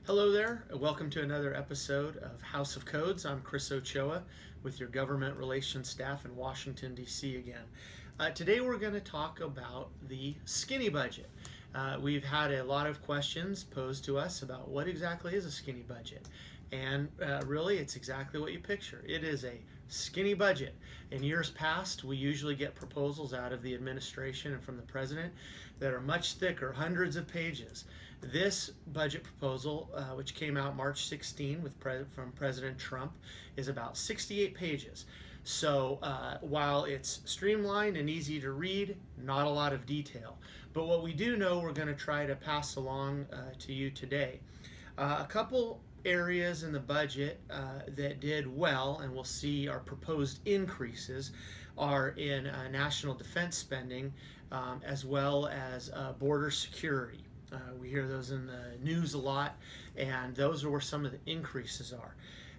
Hello there, welcome to another episode of House of Codes. I'm Chris Ochoa with your government relations staff in Washington, D.C. again. Today we're going to talk about the skinny budget. We've had a lot of questions posed to us about what exactly is a skinny budget. And really, it's exactly what you picture. It is a skinny budget. In years past, we usually get proposals out of the administration and from the president that are much thicker, hundreds of pages. This budget proposal, which came out March 16 from President Trump, is about 68 pages. So while it's streamlined and easy to read, not a lot of detail. But what we do know we're going to try to pass along to you today. A couple areas in the budget that did well, and we'll see our proposed increases, are in national defense spending as well as border security. We hear those in the news a lot, and those are where some of the increases are.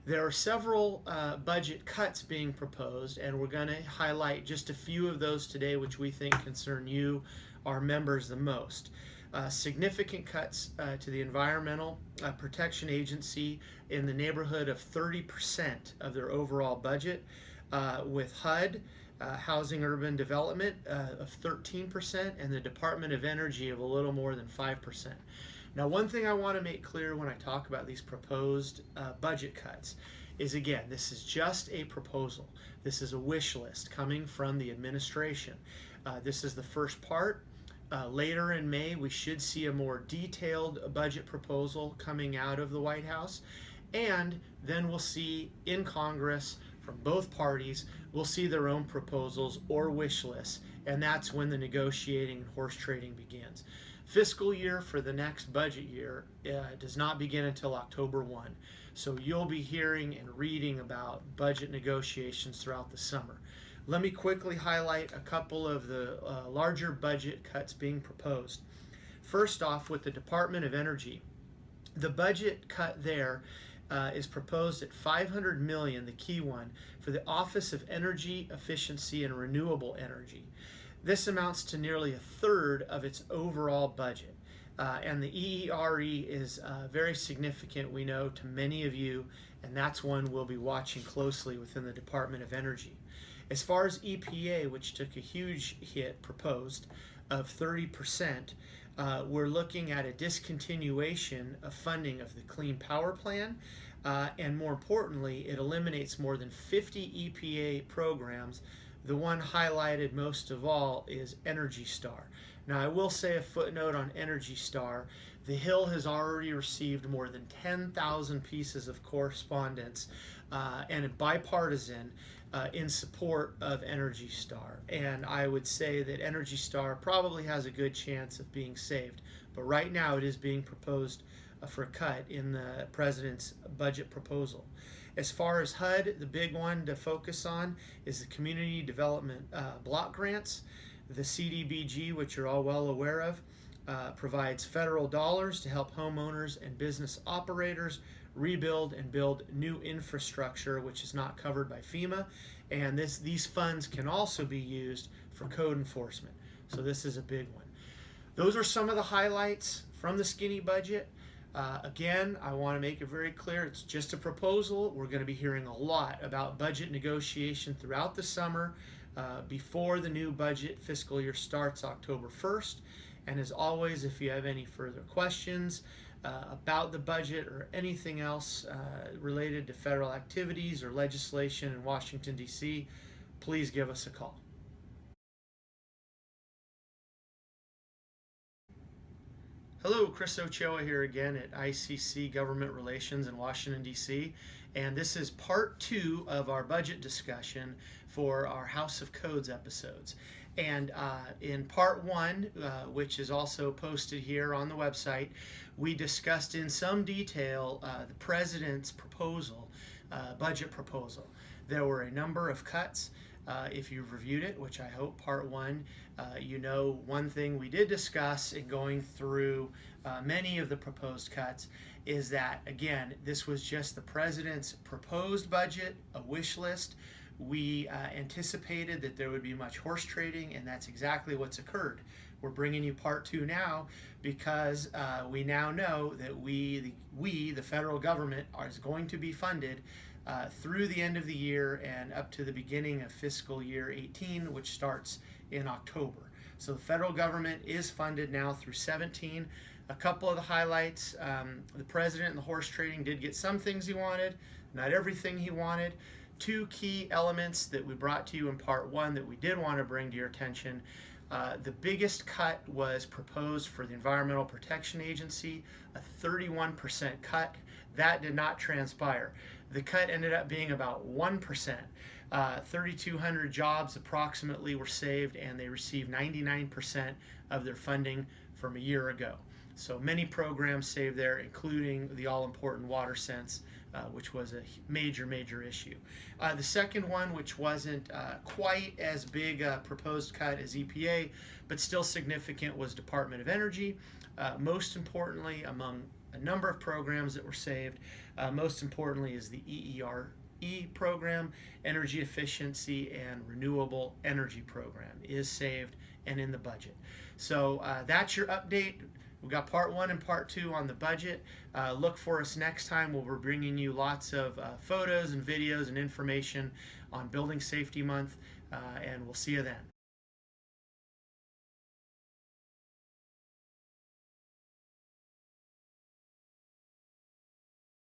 There are several budget cuts being proposed, and we're going to highlight just a few of those today, which we think concern you, our members, the most. Significant cuts to the Environmental Protection Agency in the neighborhood of 30% of their overall budget, with HUD, Housing Urban Development, of 13%, and the Department of Energy of a little more than 5%. Now, one thing I want to make clear when I talk about these proposed budget cuts is, again, this is just a proposal. This is a wish list coming from the administration. This is the first part. Later in May, we should see a more detailed budget proposal coming out of the White House, and then we'll see in Congress from both parties, we'll see their own proposals or wish lists, and that's when the negotiating and horse trading begins. Fiscal year for the next budget year does not begin until October 1, so you'll be hearing and reading about budget negotiations throughout the summer. Let me quickly highlight a couple of the larger budget cuts being proposed. First off, with the Department of Energy, the budget cut there is proposed at $500 million, the key one, for the Office of Energy Efficiency and Renewable Energy. This amounts to nearly a third of its overall budget. And the EERE is very significant, we know, to many of you, and that's one we'll be watching closely within the Department of Energy. As far as EPA, which took a huge hit proposed of 30%, we're looking at a discontinuation of funding of the Clean Power Plan, and more importantly, it eliminates more than 50 EPA programs. The one highlighted most of all is Energy Star. Now, I will say a footnote on Energy Star. The Hill has already received more than 10,000 pieces of correspondence and bipartisan in support of Energy Star. And I would say that Energy Star probably has a good chance of being saved. But right now it is being proposed for a cut in the president's budget proposal. As far as HUD, the big one to focus on is the Community Development Block Grants. The CDBG, which you're all well aware of, provides federal dollars to help homeowners and business operators rebuild and build new infrastructure which is not covered by FEMA, and these funds can also be used for code enforcement. So this is a big one. Those are some of the highlights from the skinny budget. Again, I want to make it very clear, it's just a proposal. We're going to be hearing a lot about budget negotiation throughout the summer before the new budget fiscal year starts October 1st. And as always, if you have any further questions about the budget or anything else related to federal activities or legislation in Washington, D.C., please give us a call. Hello, Chris Ochoa here again at ICC Government Relations in Washington, D.C., and this is part 2 of our budget discussion for our House of Codes episodes. And in part 1, which is also posted here on the website, we discussed in some detail the president's proposal, budget proposal. There were a number of cuts. If you've reviewed it, which I hope part 1, you know one thing we did discuss in going through many of the proposed cuts is that, again, this was just the president's proposed budget, a wish list. We anticipated that there would be much horse trading, and that's exactly what's occurred. We're bringing you part two now because we now know that the federal government, is going to be funded through the end of the year and up to the beginning of fiscal year 18, which starts in October. So the federal government is funded now through 17. A couple of the highlights, the president and the horse trading did get some things he wanted, not everything he wanted. Two key elements that we brought to you in part one that we did want to bring to your attention. The biggest cut was proposed for the Environmental Protection Agency, a 31% cut. That did not transpire. The cut ended up being about 1%. 3,200 jobs approximately were saved, and they received 99% of their funding from a year ago. So many programs saved there, including the all-important water sense, which was a major issue. The second one, which wasn't quite as big a proposed cut as EPA, but still significant, was Department of Energy. Most importantly, among a number of programs that were saved, most importantly is the EERE program, Energy Efficiency and Renewable Energy Program, is saved and in the budget. So that's your update. We've got part one and part two on the budget. Look for us next time. We'll be bringing you lots of photos and videos and information on Building Safety Month, and we'll see you then.